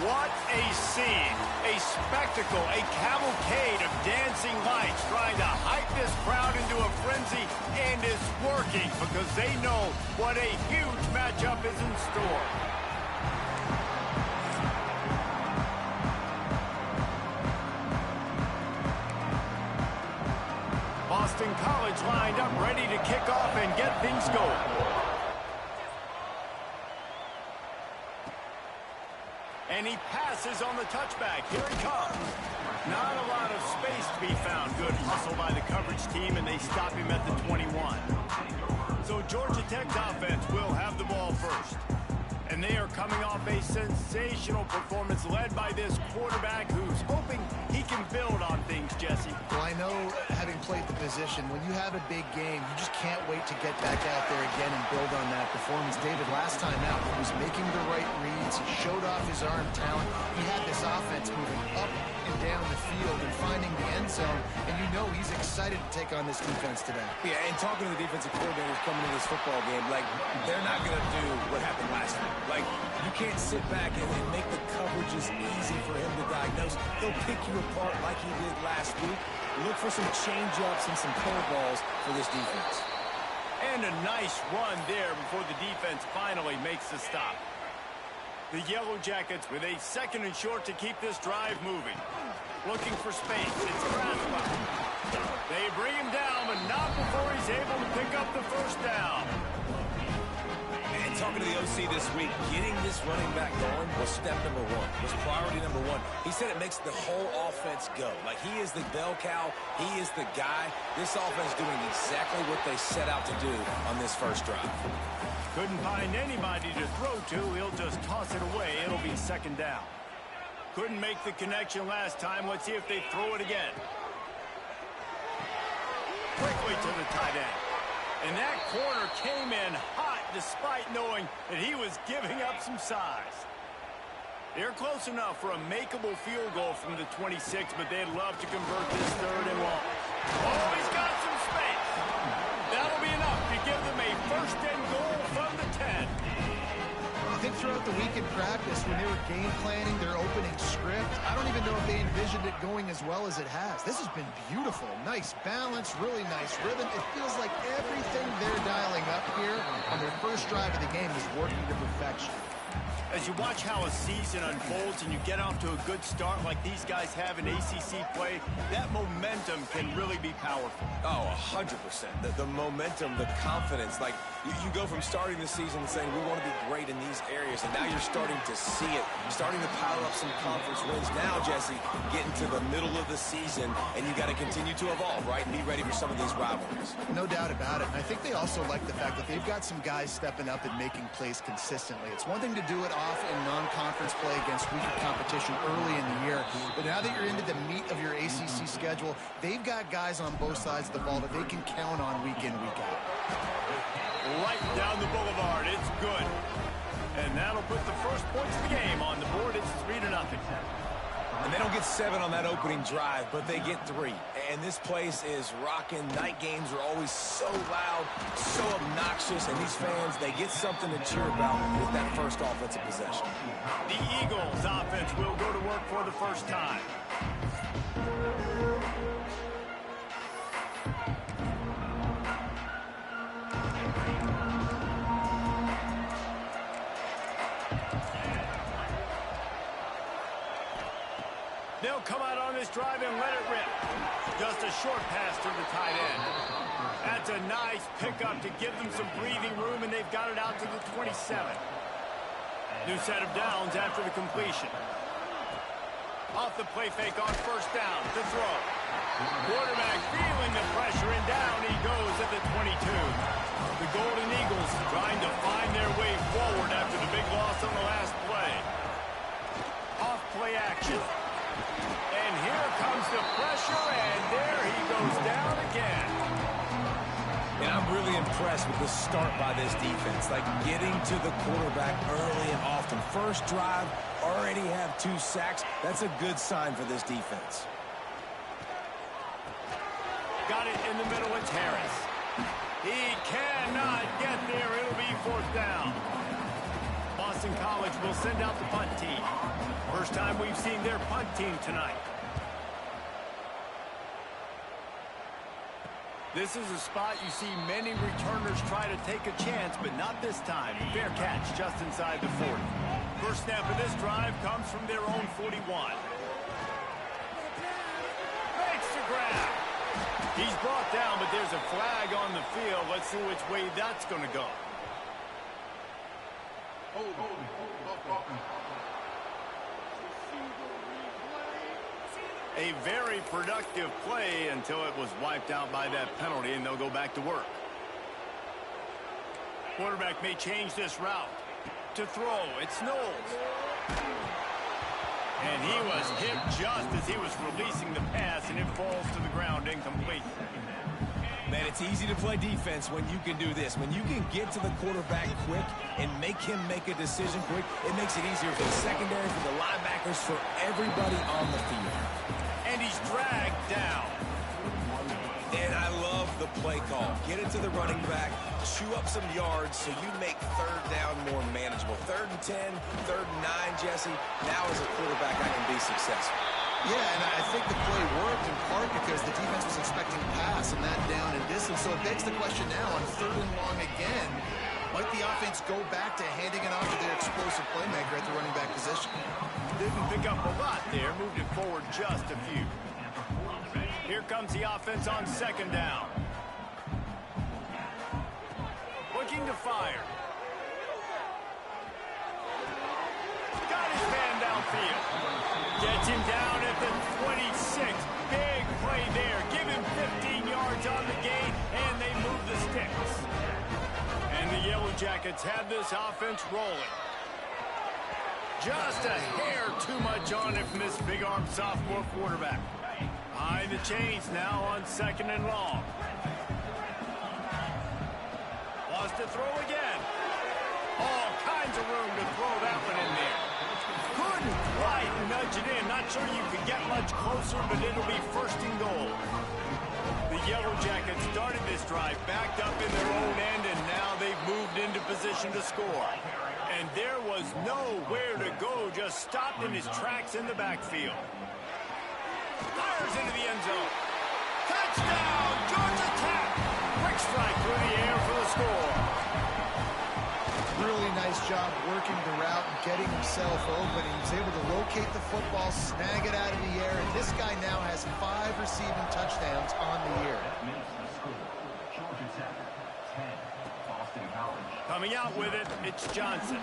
What a scene, a spectacle, a cavalcade of dancing lights trying to hype this crowd into a frenzy, and it's working because they know what a huge matchup is in store. Boston College lined up ready to kick off and get things going. And he passes on the touchback. Here he comes. Not a lot of space to be found. Good hustle by the coverage team, and they stop him at the 21. So Georgia Tech's offense will have the ball first. And they are coming off a sensational performance led by this quarterback who's hoping he can build on things, Jesse. Well, I know, having played the position, when you have a big game, you just can't wait to get back out there again and build on that performance. David, last time out, he was making the right reads. He showed off his arm talent. He had this offense moving up and down the field and finding the end zone. And you know he's excited to take on this defense today. Yeah, and talking to the defensive coordinators coming into this football game, like, they're not going to do what happened last week. Like, you can't sit back and make the coverages easy for him to diagnose. He'll pick you apart like he did last week. Look for some change-ups and some curveballs for this defense. And a nice run there before the defense finally makes the stop. The Yellow Jackets with a 2nd and short to keep this drive moving. Looking for space. It's Graspa. They bring him down, but not before he's able to pick up the first down. And talking to the OC this week, getting this running back going was step number one, was priority number one. He said it makes the whole offense go. Like, he is the bell cow. He is the guy. This offense doing exactly what they set out to do on this first drive. Couldn't find anybody to throw to. He'll just toss it away. It'll be 2nd down. Couldn't make the connection last time. Let's see if they throw it again. Quickly to the tight end. And that corner came in hot despite knowing that he was giving up some size. They're close enough for a makeable field goal from the 26, but they'd love to convert this 3rd and long. Oh, he's got some space. That'll be enough to give them a 1st and goal from the 10. I think throughout the week in practice, when they were game planning their opening script, I don't even know if they envisioned it going as well as it has. This has been beautiful. Nice balance, really nice rhythm. It feels like everything they're dialing up here on their first drive of the game is working to perfection. As you watch how a season unfolds and you get off to a good start like these guys have in ACC play, that momentum can really be powerful. Oh, 100%. The momentum, the confidence. Like, you go from starting the season and saying, we want to be great in these areas, and now you're starting to see it. You're starting to pile up some conference wins. Now, Jesse, getting to the middle of the season, and you got to continue to evolve, right, and be ready for some of these rivalries. No doubt about it. And I think they also like the fact that they've got some guys stepping up and making plays consistently. It's one thing to do it off in non-conference play against weaker competition early in the year, but now that you're into the meat of your ACC schedule, they've got guys on both sides of the ball that they can count on week in, week out. Right down the boulevard, it's good. And that'll put the first points of the game on the board. It's 3-0. And they don't get 7 on that opening drive, but they get 3. And this place is rocking. Night games are always so loud, so obnoxious, and these fans, they get something to cheer about with that first offensive possession. The Eagles offense will go to work for the first time. They'll come out on this drive and let it rip. Just a short pass to the tight end. That's a nice pickup to give them some breathing room, and they've got it out to the 27. New set of downs after the completion. Off the play fake on first down to throw. Quarterback feeling the pressure, and down he goes at the 22. The Golden Eagles trying to find their way forward after the big loss on the last play. Off play action. And here comes the pressure, and there he goes down again. And I'm really impressed with the start by this defense, like getting to the quarterback early and often. First drive, already have 2 sacks. That's a good sign for this defense. Got it in the middle, it's Harris. He cannot get there. It'll be 4th down. Boston College will send out the punt team. First time we've seen their punt team tonight. This is a spot you see many returners try to take a chance, but not this time. Fair catch just inside the 40. First snap of this drive comes from their own 41. Makes the grab. He's brought down, but there's a flag on the field. Let's see which way that's going to go. A very productive play until it was wiped out by that penalty, and they'll go back to work. Quarterback may change this route. To throw, it's Knowles. And he was hit just as he was releasing the pass, and it falls to the ground incomplete. Man, it's easy to play defense when you can do this. When you can get to the quarterback quick and make him make a decision quick, it makes it easier for the secondary, for the linebackers, for everybody on the field. And he's dragged down. And I love the play call. Get it to the running back, chew up some yards so you make third down more manageable. 3rd and 10, 3rd and 9, Jesse. Now as a quarterback, I can be successful. Yeah, and I think the play worked in part because the defense was expecting a pass and that down and distance. So it begs the question now on 3rd and long again, might the offense go back to handing it off to their explosive playmaker at the running back position? Didn't pick up a lot there, moved it forward just a few. Here comes the offense on 2nd down. Looking to fire. Got his man downfield. Gets him down at the 26. Big play there. Give him 15 yards on the gain, and they move the sticks. And the Yellow Jackets have this offense rolling. Just a hair too much on it from this big-arm sophomore quarterback. Behind the chains now on 2nd and long. Wants to throw again. All kinds of room to throw that one in there. Couldn't quite nudge it in. Not sure you could get much closer, but it'll be 1st and goal. The Yellow Jackets started this drive backed up in their own end, and now they've moved into position to score. And there was nowhere to go, just stopped in his tracks in the backfield. Fires into the end zone. Touchdown, Georgia Tech. Quick strike through the air for the score. Really nice job working the route and getting himself open. He was able to locate the football, snag it out of the air, and this guy now has 5 receiving touchdowns on the year. Coming out with it, it's Johnson.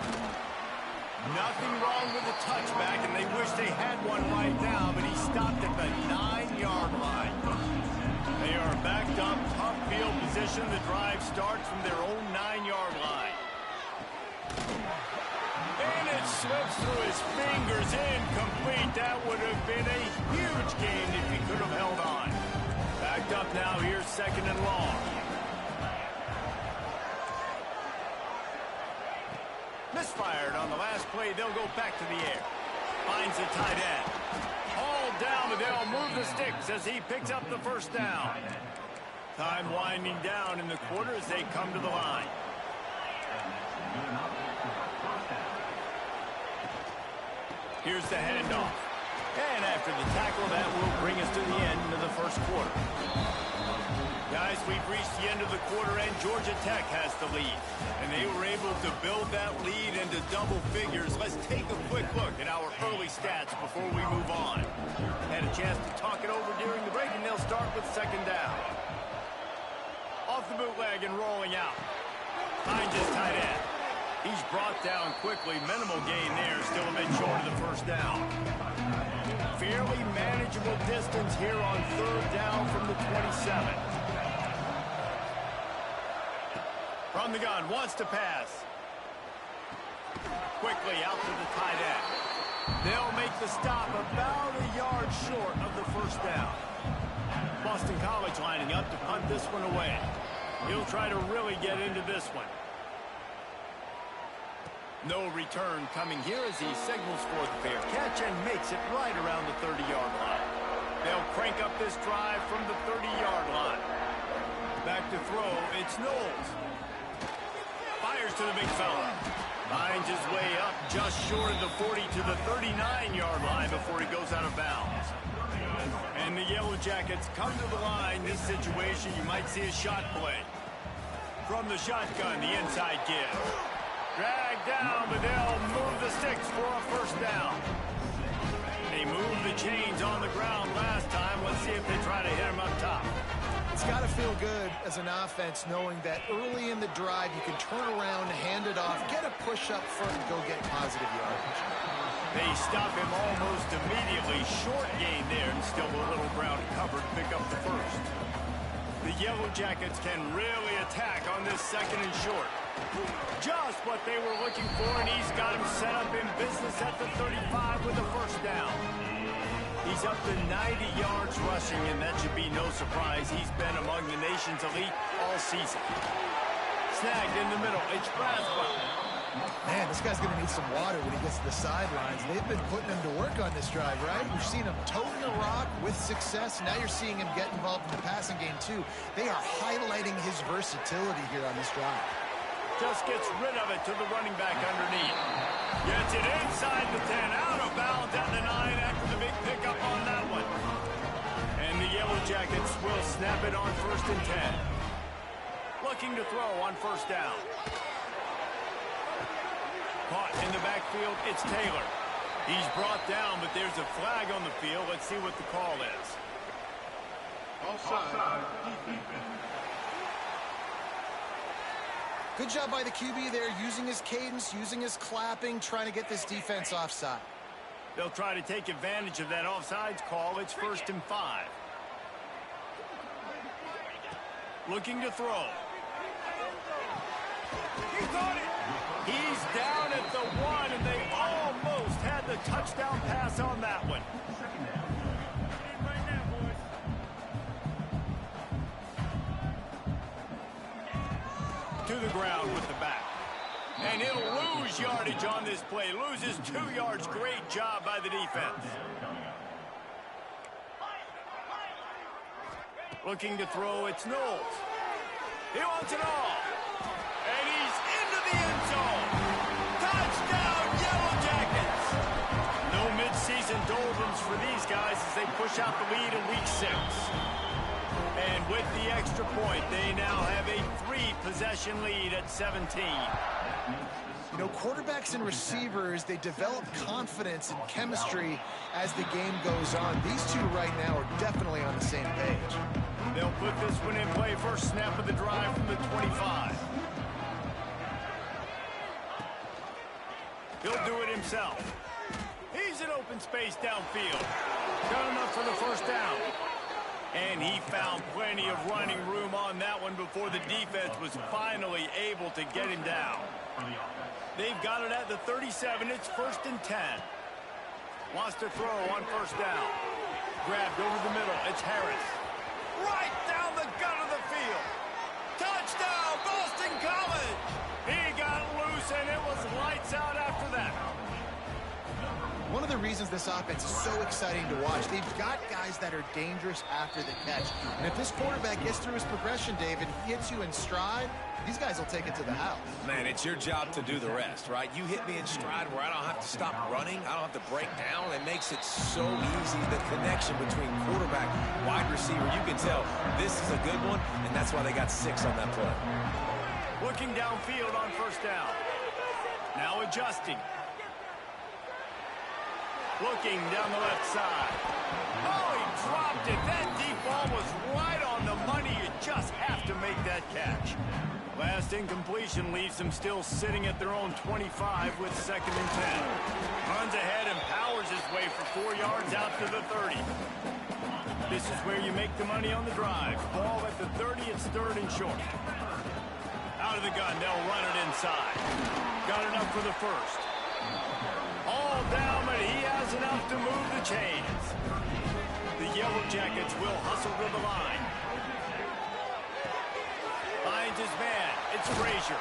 Nothing wrong with the touchback, and they wish they had one right now, but he stopped at the 9-yard line. They are backed up, tough field position. The drive starts from their own 9-yard line. And it slips through his fingers, incomplete. That would have been a huge gain if he could have held on. Backed up now, here's 2nd and long. Misfired on the last play. They'll go back to the air. Finds the tight end. All down, but they'll move the sticks as he picks up the 1st down. Time winding down in the quarter as they come to the line. Here's the handoff. And after the tackle, that will bring us to the end of the 1st quarter. Guys, we've reached the end of the quarter, and Georgia Tech has the lead. And they were able to build that lead into double figures. Let's take a quick look at our early stats before we move on. Had a chance to talk it over during the break, and they'll start with 2nd down. Off the bootleg and rolling out. Finds his tight end. He's brought down quickly. Minimal gain there. Still a bit short of the 1st down. Fairly manageable distance here on 3rd down from the 27. From the gun, wants to pass. Quickly out to the tight end. They'll make the stop about a yard short of the 1st down. Boston College lining up to punt this one away. He'll try to really get into this one. No return coming here as he signals for the fair catch and makes it right around the 30-yard line. They'll crank up this drive from the 30-yard line. Back to throw, it's Knowles. Fires to the big fella. Finds his way up just short of the 40 to the 39-yard line before he goes out of bounds. And the Yellow Jackets come to the line. This situation, you might see a shot play. From the shotgun, the inside give. Drag down, but they'll move the sticks for a first down. They moved the chains on the ground last time. Let's see if they try to hit him up top. It's got to feel good as an offense knowing that early in the drive you can turn around, hand it off, get a push up front, and go get positive yardage. They stop him almost immediately. Short gain there, and still a little ground covered. Pick up the first. The Yellow Jackets can really attack on this second and short. Just what they were looking for, and he's got him set up in business at the 35 with a first down. He's up to 90 yards rushing, and that should be no surprise. He's been among the nation's elite all season. Snagged in the middle. It's Braswell. Man, this guy's going to need some water when he gets to the sidelines. They've been putting him to work on this drive, right? We've seen him toting the rock with success. Now you're seeing him get involved in the passing game, too. They are highlighting his versatility here on this drive. Just gets rid of it to the running back underneath. Gets it inside the 10, out of bounds at the 9 after the big pickup on that one. And the Yellow Jackets will snap it on 1st and 10. Looking to throw on first down. Caught in the backfield, it's Taylor. He's brought down, but there's a flag on the field. Let's see what the call is. Offside. Good job by the QB there, using his cadence, using his clapping, trying to get this defense offside. They'll try to take advantage of that offsides call. It's 1st and 5. Looking to throw. He got it. He's down at the 1, and they almost had the touchdown pass on that one. To the ground with the back. And he'll lose yardage on this play. Loses 2 yards. Great job by the defense. Looking to throw, it's Knowles. He wants it all. And he's into the end zone. Touchdown, Yellow Jackets. No midseason doldrums for these guys as they push out the lead in Week 6. And with the extra point, they now have a 3-possession lead at 17. You know, quarterbacks and receivers, they develop confidence and chemistry as the game goes on. These two right now are definitely on the same page. They'll put this one in play. First snap of the drive from the 25. He'll do it himself. He's in open space downfield. Got enough for the first down. And he found plenty of running room on that one before the defense was finally able to get him down. They've got it at the 37. It's 1st and 10. Wants to throw on first down. Grabbed over the middle. It's Harris. Right down the gut of the field. Touchdown, Boston College. He got loose, and it was lights out after that. One of the reasons this offense is so exciting to watch, they've got guys that are dangerous after the catch. And if this quarterback gets through his progression, David, he hits you in stride, these guys will take it to the house. Man, it's your job to do the rest, right? You hit me in stride where I don't have to stop running. I don't have to break down. It makes it so easy. The connection between quarterback, wide receiver, you can tell this is a good one, and that's why they got 6 on that play. Looking downfield on first down. Now adjusting. Looking down the left side. Oh, he dropped it. That deep ball was right on the money. You just have to make that catch. Last incompletion leaves them still sitting at their own 25 with 2nd and 10. Runs ahead and powers his way for 4 yards out to the 30. This is where you make the money on the drive. Ball at the 30, it's 3rd and short. Out of the gun, they'll run it inside. Got enough for the first. All down, but he has enough to move the chains. The Yellow Jackets will hustle to the line. Finds his man. It's Frazier.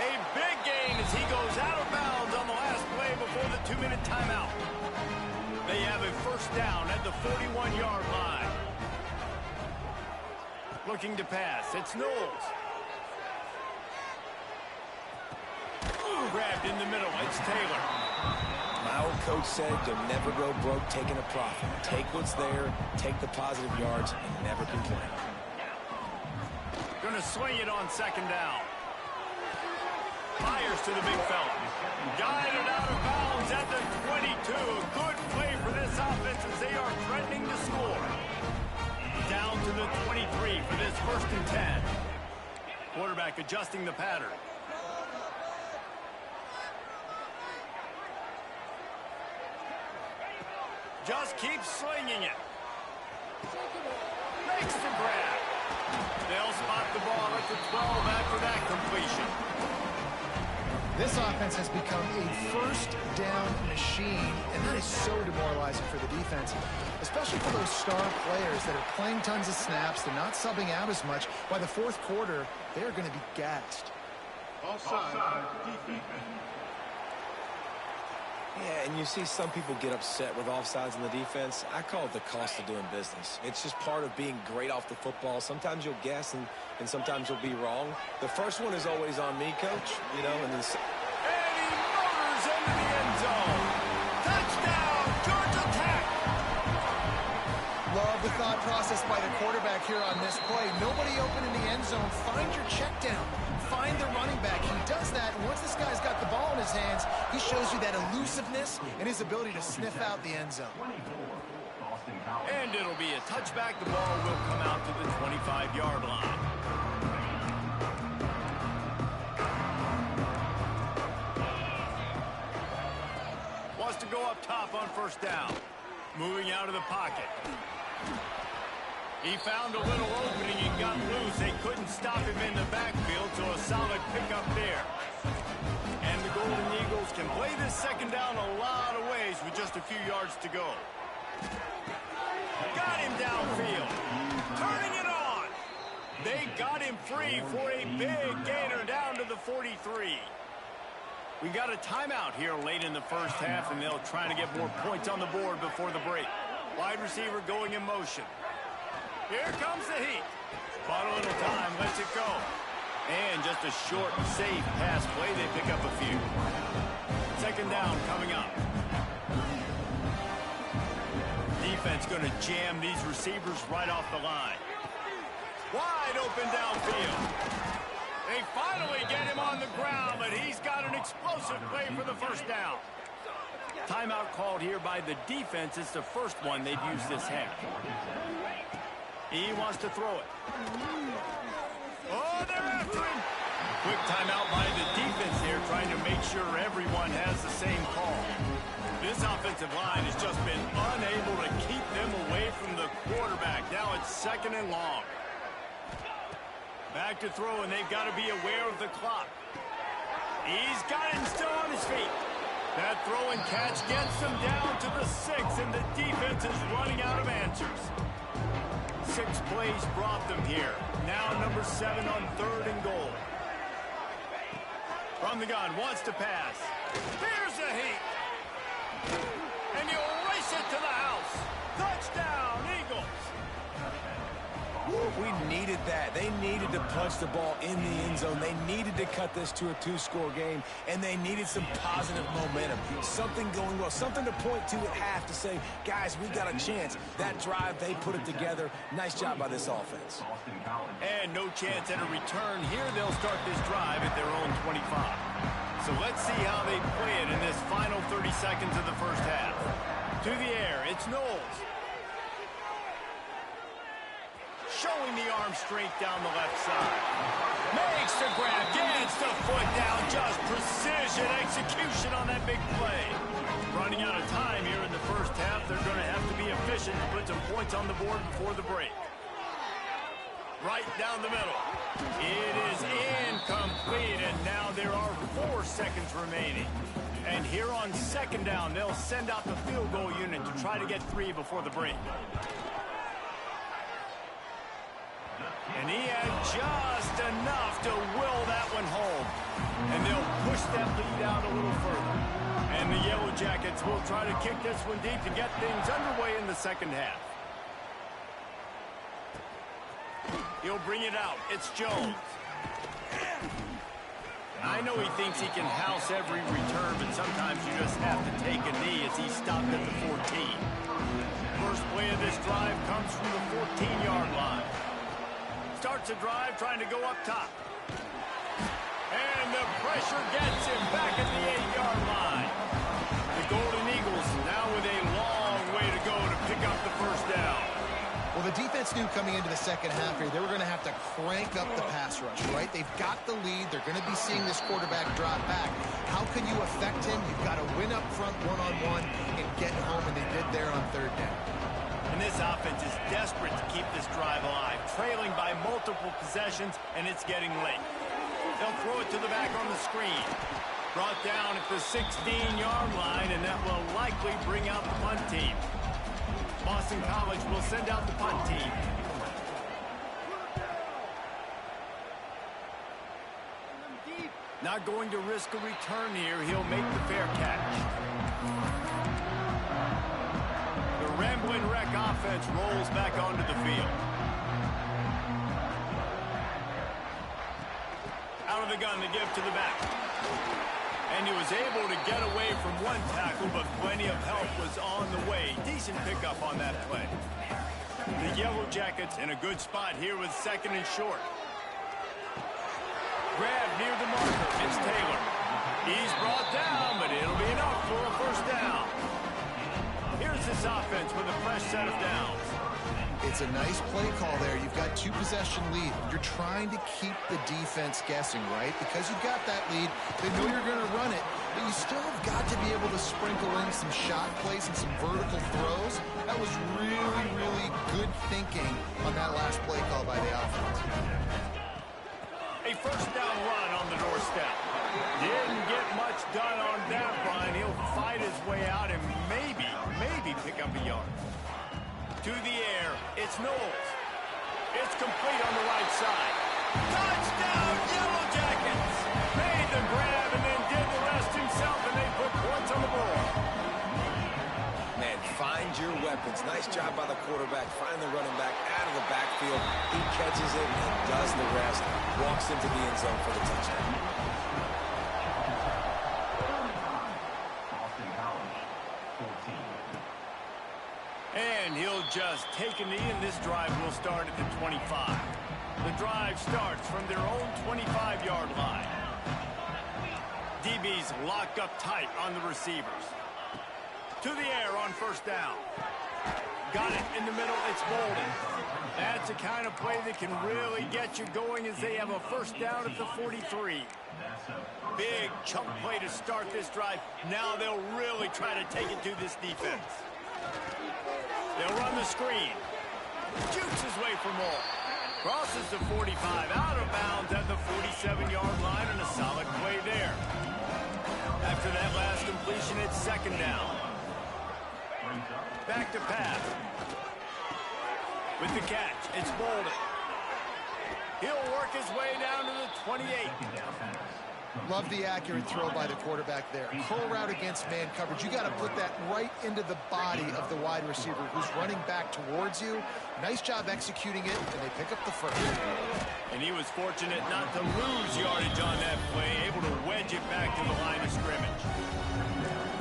A big gain as he goes out of bounds on the last play before the 2-minute timeout. They have a first down at the 41-yard line. Looking to pass. It's Knowles. grabbed in the middle. It's Taylor. My old coach said you'll never go broke taking a profit. Take what's there, take the positive yards, and never complain. Gonna swing it on second down. Fires to the big fella. Guided out of bounds at the 22. A good play for this offense as they are threatening to score. Down to the 23 for this 1st and 10. Quarterback adjusting the pattern. Just keep slinging it. Makes the grab. They'll spot the ball at the 12 after that completion. This offense has become a first down machine, and that is so demoralizing for the defense, especially for those star players that are playing tons of snaps. They're not subbing out as much. By the 4th quarter, they're going to be gassed. Offside. Yeah, and you see some people get upset with offsides in the defense. I call it the cost of doing business. It's just part of being great off the football. Sometimes you'll guess, and sometimes you'll be wrong. The first one is always on me, Coach. You know, and then... And he motors into the end zone. Touchdown, Georgia Tech. Love the thought process by the quarterback here on this play. Nobody open in the end zone. Find your check down. Find the running back. He does that, and once this guy's got the ball in his hands, he shows you that elusiveness and his ability to sniff out the end zone. And it'll be a touchback. The ball will come out to the 25-yard line. Wants to go up top on 1st down. Moving out of the pocket. He found a little opening and got loose. They couldn't stop him in the backfield, so a solid pickup there. And the Golden Eagles can play this 2nd down a lot of ways with just a few yards to go. Got him downfield. Turning it on. They got him free for a big gainer down to the 43. We got a timeout here late in the 1st half, and they'll try to get more points on the board before the break. Wide receiver going in motion. Here comes the heat. Bought a little time, lets it go. And just a short, safe pass play. They pick up a few. 2nd down coming up. Defense going to jam these receivers right off the line. Wide open downfield. They finally get him on the ground, but he's got an explosive play for the 1st down. Timeout called here by the defense. It's the first one they've used this half. He wants to throw it. Oh, they're after him. Quick timeout by the defense here, trying to make sure everyone has the same call. This offensive line has just been unable to keep them away from the quarterback. Now it's 2nd and long. Back to throw, and they've got to be aware of the clock. He's got him still on his feet. That throw and catch gets them down to the 6, and the defense is running out of answers. 6 plays brought them here. Now number 7 on 3rd and goal. From the gun, wants to pass. Here's the heat. And you race it to the house. Touchdown, Eagles. We needed that. They needed to punch the ball in the end zone. They needed to cut this to a 2-score game, and they needed some positive momentum. Something going well, something to point to at half to say, guys, we got a chance. That drive, they put it together. Nice job by this offense. And no chance at a return here. They'll start this drive at their own 25. So let's see how they play it in this final 30 seconds of the 1st half. To the air, it's Knowles. Showing the arm strength down the left side. Makes the grab, gets the foot down, just precision execution on that big play. Running out of time here in the 1st half. They're going to have to be efficient to put some points on the board before the break. Right down the middle. It is incomplete, and now there are 4 seconds remaining. And here on 2nd down, they'll send out the field goal unit to try to get 3 before the break. And he had just enough to will that one home. And they'll push that lead out a little further. And the Yellow Jackets will try to kick this one deep to get things underway in the 2nd half. He'll bring it out. It's Jones. I know he thinks he can house every return, but sometimes you just have to take a knee as he stopped at the 14. First play of this drive comes from the 14-yard line. Starts a drive trying to go up top. And the pressure gets him back at the 8-yard line. The Golden Eagles now with a long way to go to pick up the first down. Well, the defense knew coming into the second half here, they were going to have to crank up the pass rush, right? They've got the lead. They're going to be seeing this quarterback drop back. How can you affect him? You've got to win up front one-on-one and get home, and they did there on third down. And this offense is desperate to keep this drive alive, trailing by multiple possessions, and it's getting late. They'll throw it to the back on the screen. Brought down at the 16-yard line, and that will likely bring out the punt team. Boston College will send out the punt team. Not going to risk a return here. He'll make the fair catch. The Ramblin' Wreck offense rolls back onto the field. Out of the gun to give to the back. And he was able to get away from one tackle, but plenty of help was on the way. Decent pickup on that play. The Yellow Jackets in a good spot here with second and short. Grab near the marker. It's Taylor. He's brought down, but it'll be enough for a first down. Here's this offense with a fresh set of downs. It's a nice play call there. You've got two-possession lead. You're trying to keep the defense guessing, right? Because you've got that lead, they know you're going to run it, but you still have got to be able to sprinkle in some shot plays and some vertical throws. That was really, really good thinking on that last play call by the offense. A first down run on the doorstep. Didn't get much done on that run. He'll fight his way out and maybe pick up a yard. To the air, it's Knowles. It's complete on the right side. Touchdown, Yellow Jackets! Made the grab and then did the rest himself, and they put points on the board. Man, find your weapons. Nice job by the quarterback. Find the running back out of the backfield. He catches it and does the rest. Walks into the end zone for the touchdown. And he'll just take a knee, and this drive will start at the 25. The drive starts from their own 25-yard line. DBs locked up tight on the receivers. To the air on first down. Got it in the middle. It's Bolden. That's the kind of play that can really get you going as they have a first down at the 43. Big chunk play to start this drive. Now they'll really try to take it to this defense. They'll run the screen. Jukes his way for more. Crosses the 45, out of bounds at the 47-yard line, and a solid play there. After that last completion, it's second down. Back to pass. With the catch, it's Bolden. He'll work his way down to the 28. Love the accurate throw by the quarterback there. Curl route against man coverage. You got to put that right into the body of the wide receiver who's running back towards you. Nice job executing it, and they pick up the first. And he was fortunate not to lose yardage on that play, able to wedge it back to the line of scrimmage.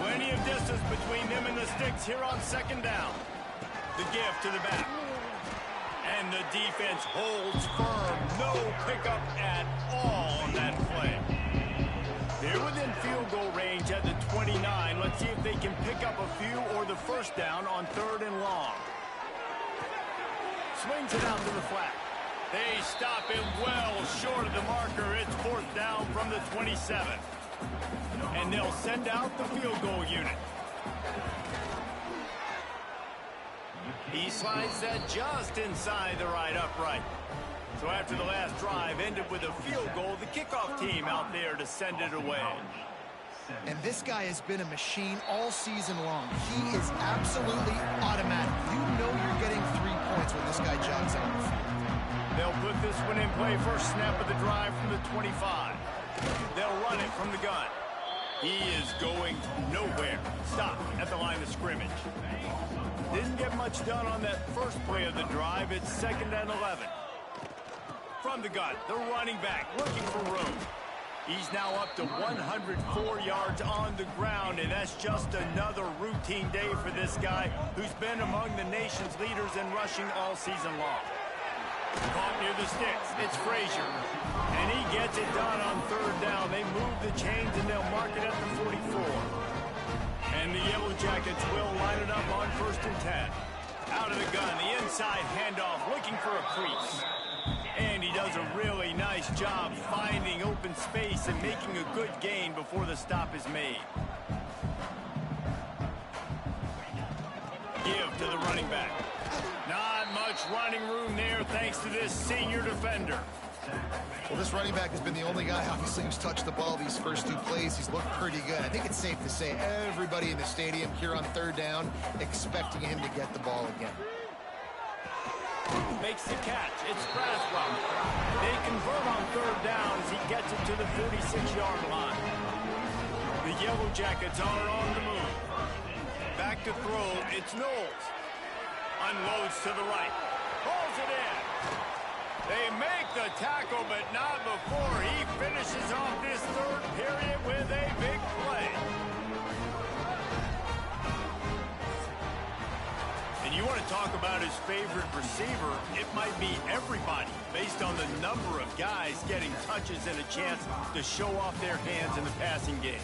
Plenty of distance between them and the sticks here on second down. The give to the back. And the defense holds firm. No pickup at all on that play. They're within field goal range at the 29. Let's see if they can pick up a few or the first down on third and long. Swings it out to the flat. They stop him well short of the marker. It's fourth down from the 27. And they'll send out the field goal unit. He slides that just inside the right upright. So after the last drive ended with a field goal, the kickoff team out there to send it away. And this guy has been a machine all season long. He is absolutely automatic. You know you're getting 3 points when this guy jogs on the field. They'll put this one in play. First snap of the drive from the 25. They'll run it from the gun. He is going nowhere. Stop at the line of scrimmage. Didn't get much done on that first play of the drive. It's second and 11. From the gun, the running back looking for room. He's now up to 104 yards on the ground, and that's just another routine day for this guy who's been among the nation's leaders in rushing all season long. Caught near the sticks. It's Frazier. And he gets it done on third down. They move the chains, and they'll mark it at the 44. And the Yellow Jackets will line it up on 1st and 10. Out of the gun, the inside handoff, looking for a crease. And he does a really nice job finding open space and making a good gain before the stop is made. Give to the running back. Not much running room there thanks to this senior defender. Well, this running back has been the only guy, obviously, who's touched the ball these first 2 plays. He's looked pretty good. I think it's safe to say everybody in the stadium here on third down expecting him to get the ball again. Makes the catch. It's Braswell. They convert on third down as he gets it to the 46-yard line. The Yellow Jackets are on the move. Back to throw. It's Knowles. Unloads to the right. Pulls it in. They make the tackle, but not before he finishes off this third period with a big play. And you want to talk about his favorite receiver, it might be everybody, based on the number of guys getting touches and a chance to show off their hands in the passing game.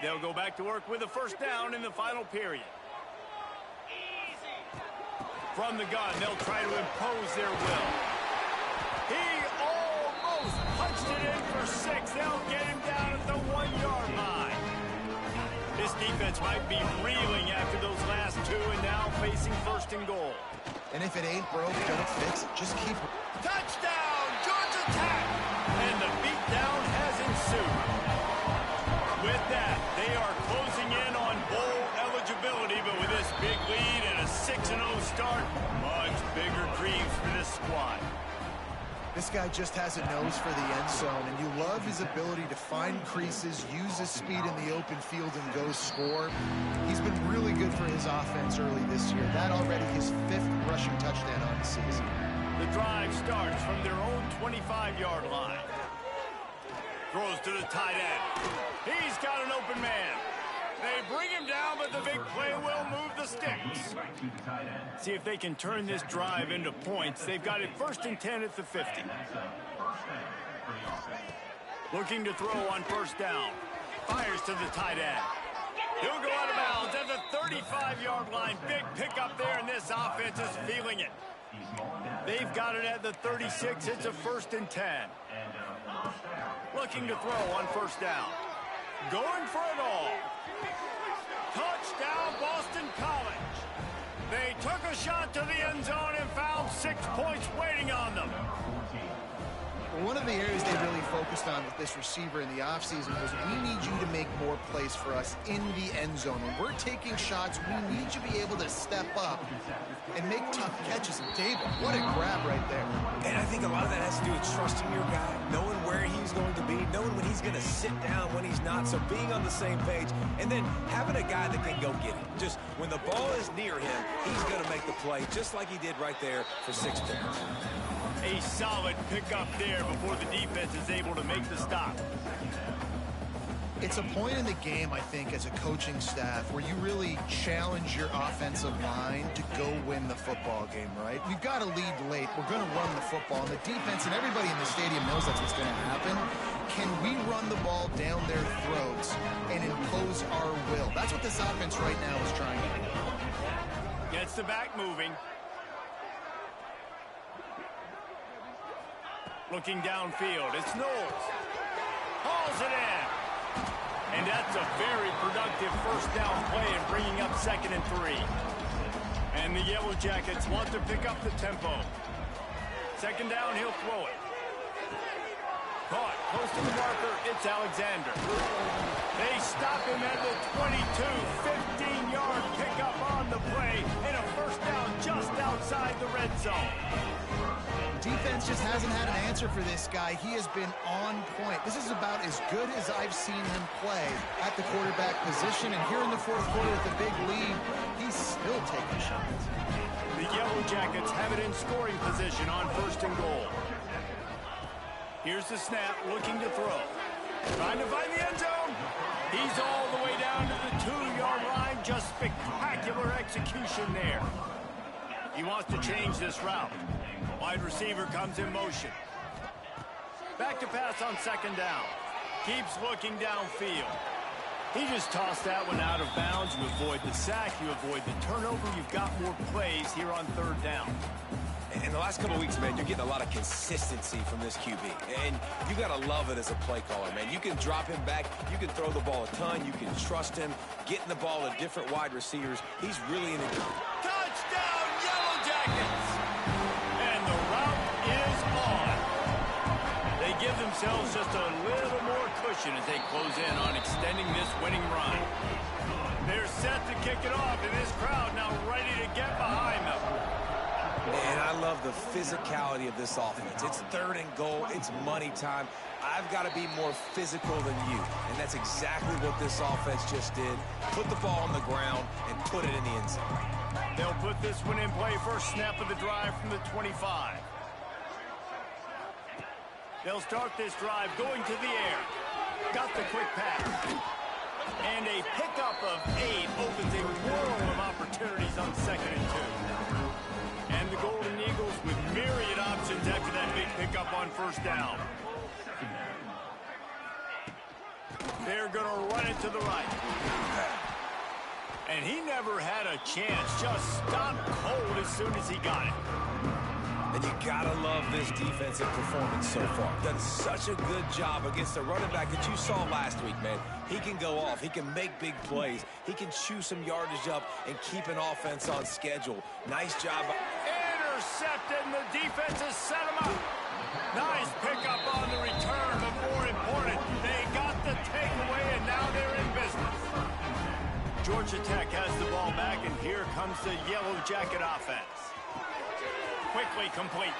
They'll go back to work with a first down in the final period. From the gun, they'll try to impose their will. He almost punched it in for 6. They'll get him down at the 1-yard line. This defense might be reeling after those last 2 and now facing 1st and goal. And if it ain't broke, don't fix it. Just keep it. Touchdown, Georgia Tech! And the beatdown has ensued. With that, they are closing in on bowl eligibility, but with this big lead and a 6-0 start, much bigger dreams for this squad. This guy just has a nose for the end zone, and you love his ability to find creases, use his speed in the open field, and go score. He's been really good for his offense early this year. That already his 5th rushing touchdown on the season. The drive starts from their own 25-yard line. Throws to the tight end. He's got an open man. They bring him down, but the big play will move the sticks. See if they can turn this drive into points. They've got it 1st and 10 at the 50. Looking to throw on 1st down. Fires to the tight end. He'll go out of bounds at the 35-yard line. Big pickup there, and this offense is feeling it. They've got it at the 36. It's a 1st and 10. Looking to throw on 1st down. Going for it all. Touchdown, Boston College. They took a shot to the end zone and found 6 points waiting on them. One of the areas they really focused on with this receiver in the offseason was we need you to make more plays for us in the end zone. When we're taking shots, we need you to be able to step up and make tough catches. And David, what a grab right there. And I think a lot of that has to do with trusting your guy, knowing where he's going to be, knowing when he's going to sit down, when he's not, so being on the same page, and then having a guy that can go get it. Just when the ball is near him, he's going to make the play, just like he did right there for 6 points. A solid pickup there before the defense is able to make the stop. It's a point in the game, I think, as a coaching staff where you really challenge your offensive line to go win the football game, right? We've got to lead late. We're going to run the football. And the defense and everybody in the stadium knows that's what's going to happen. Can we run the ball down their throats and impose our will? That's what this offense right now is trying to do. Gets the back moving. Looking downfield, it's Knowles. Hauls it in. And that's a very productive 1st down play in bringing up 2nd and 3. And the Yellow Jackets want to pick up the tempo. 2nd down, he'll throw it. Caught, close to the marker, it's Alexander. They stop him at the 22, 15-yard pickup on the play, and a 1st down just outside the red zone. defense just hasn't had an answer for this guy. He has been on point. This is about as good as I've seen him play at the quarterback position. And here in the fourth quarter with the big lead, he's still taking shots. The Yellow Jackets have it in scoring position on 1st and goal. Here's the snap, looking to throw. Trying to find the end zone. He's all the way down to the 2-yard line. Just spectacular execution there. He wants to change this route. Wide receiver comes in motion. Back to pass on 2nd down. Keeps looking downfield. He just tossed that one out of bounds. You avoid the sack, you avoid the turnover. You've got more plays here on 3rd down. In the last couple of weeks, man, you're getting a lot of consistency from this QB. And you got to love it as a play caller, man. You can drop him back. You can throw the ball a ton. You can trust him. Getting the ball to different wide receivers. He's really in a touchdown, Yellow Jackets! And the route is on. They give themselves just a little more cushion as they close in on extending this winning run. They're set to kick it off, and this crowd now ready to get behind them. And I love the physicality of this offense. It's 3rd and goal. It's money time. I've got to be more physical than you. And that's exactly what this offense just did. Put the ball on the ground and put it in the end zone. They'll put this one in play. First snap of the drive from the 25. They'll start this drive going to the air. Got the quick pass. And a pickup of 8 opens a world of opportunities on 2nd and 2. And the Golden Eagles with myriad options after that big pickup on 1st down. They're going to run it to the right. And he never had a chance. Just stopped cold as soon as he got it. And you gotta love this defensive performance so far. Done such a good job against the running back that you saw last week, man. He can go off. He can make big plays. He can chew some yardage up and keep an offense on schedule. Nice job. Intercepted, and the defense has set him up. Nice pickup on the return, but more important, they got the takeaway, and now they're in business. Georgia Tech has the ball back, and here comes the Yellow Jacket offense. Quickly complete.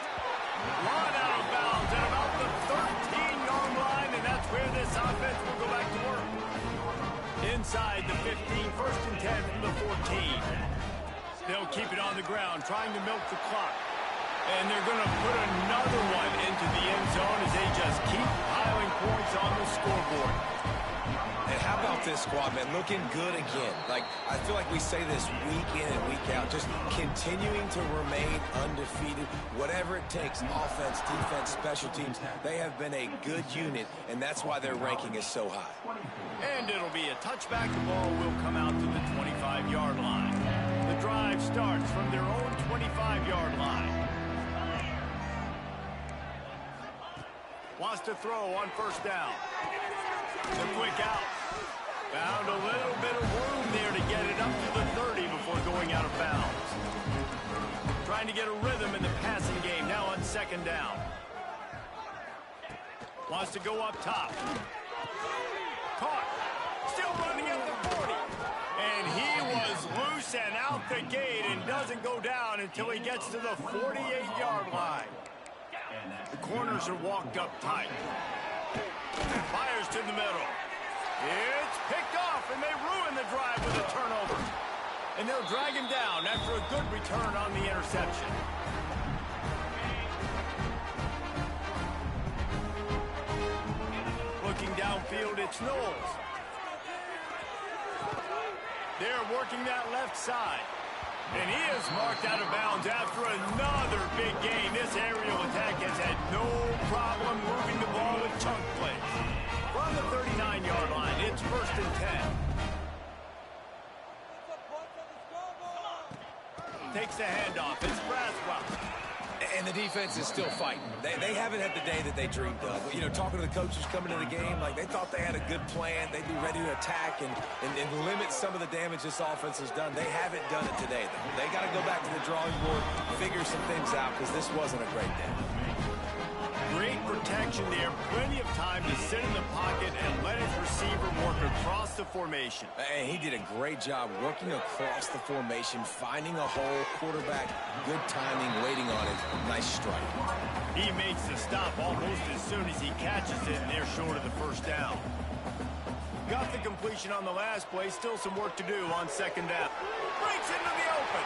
Run out of bounds at about the 13-yard line, and that's where this offense will go back to work. Inside the 15, 1st and 10 from the 14. They'll keep it on the ground, trying to milk the clock. And they're going to put another one into the end zone as they just keep piling points on the scoreboard. And how about this squad, man? Looking good again. Like, I feel like we say this week in and week out, just continuing to remain undefeated. Whatever it takes, offense, defense, special teams, they have been a good unit, and that's why their ranking is so high. And it'll be a touchback. The ball will come out to the 25-yard line. The drive starts from their own 25-yard line. Wants to throw on 1st down. The quick out. Found a little bit of room there to get it up to the 30 before going out of bounds. Trying to get a rhythm in the passing game now on 2nd down. Wants to go up top. Caught. Still running at the 40. And he was loose and out the gate and doesn't go down until he gets to the 48-yard line. The corners are walked up tight. Fires to the middle. It's picked off, and they ruin the drive with a turnover. And they'll drag him down after a good return on the interception. Looking downfield, it's Knowles. They're working that left side. And he is marked out of bounds after another big game. This aerial attack has had no problem moving the ball with chunk plays. From the 39-yard line, it's 1st and 10. Takes the handoff. It's Braswell. And the defense is still fighting. They haven't had the day that they dreamed of. You know, talking to the coaches coming to the game, like they thought they had a good plan. They'd be ready to attack and limit some of the damage this offense has done. They haven't done it today, though. They got to go back to the drawing board, figure some things out, because this wasn't a great day. Great protection there. Plenty of time to sit in the pocket and let his receiver work across the formation. And he did a great job working across the formation, finding a hole. Quarterback, good timing, waiting on it. Nice strike. He makes the stop almost as soon as he catches it, and they're short of the first down. Got the completion on the last play. Still some work to do on second down. Breaks into the open.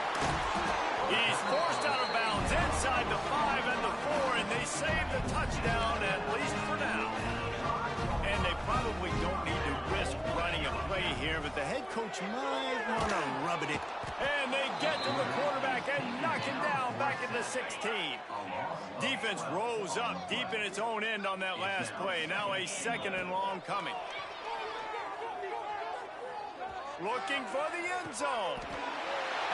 He's forced out of bounds inside the 5 and the 4, and they save the touchdown, at least for now. And they probably don't need to risk running a play here, but the head coach might want to rub it in. And they get to the quarterback and knock him down back at the 16. Defense rose up deep in its own end on that last play. Now a second and long coming. Looking for the end zone.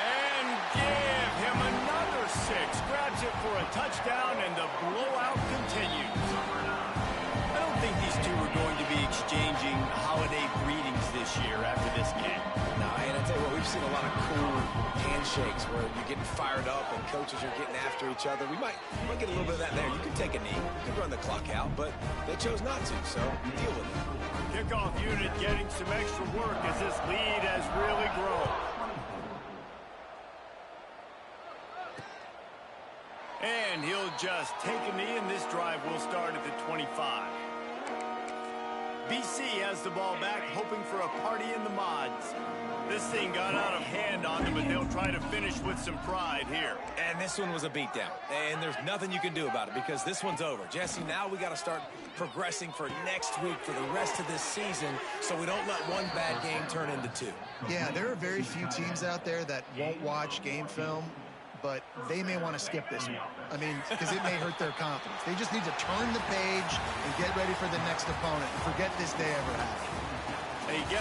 And give him another 6. Grabs it for a touchdown, and the blowout continues. I don't think these two are going to be exchanging holiday greetings this year after this game. No, and I tell you what, we've seen a lot of cool handshakes where you're getting fired up and coaches are getting after each other. We might get a little bit of that there. You can take a knee. You can run the clock out, but they chose not to, so you deal with it. Kickoff unit getting some extra work as this lead has really grown. And he'll just take a knee, and this drive will start at the 25. BC has the ball back, hoping for a party in the mods. This thing got out of hand on them, but they'll try to finish with some pride here. And this one was a beatdown. And there's nothing you can do about it because this one's over. Jesse, now we got to start progressing for next week, for the rest of this season, so we don't let one bad game turn into 2. Yeah, there are very few teams out there that won't watch game film, but they may want to skip this one. I mean, because it may hurt their confidence. They just need to turn the page and get ready for the next opponent and forget this day ever happened. Hey,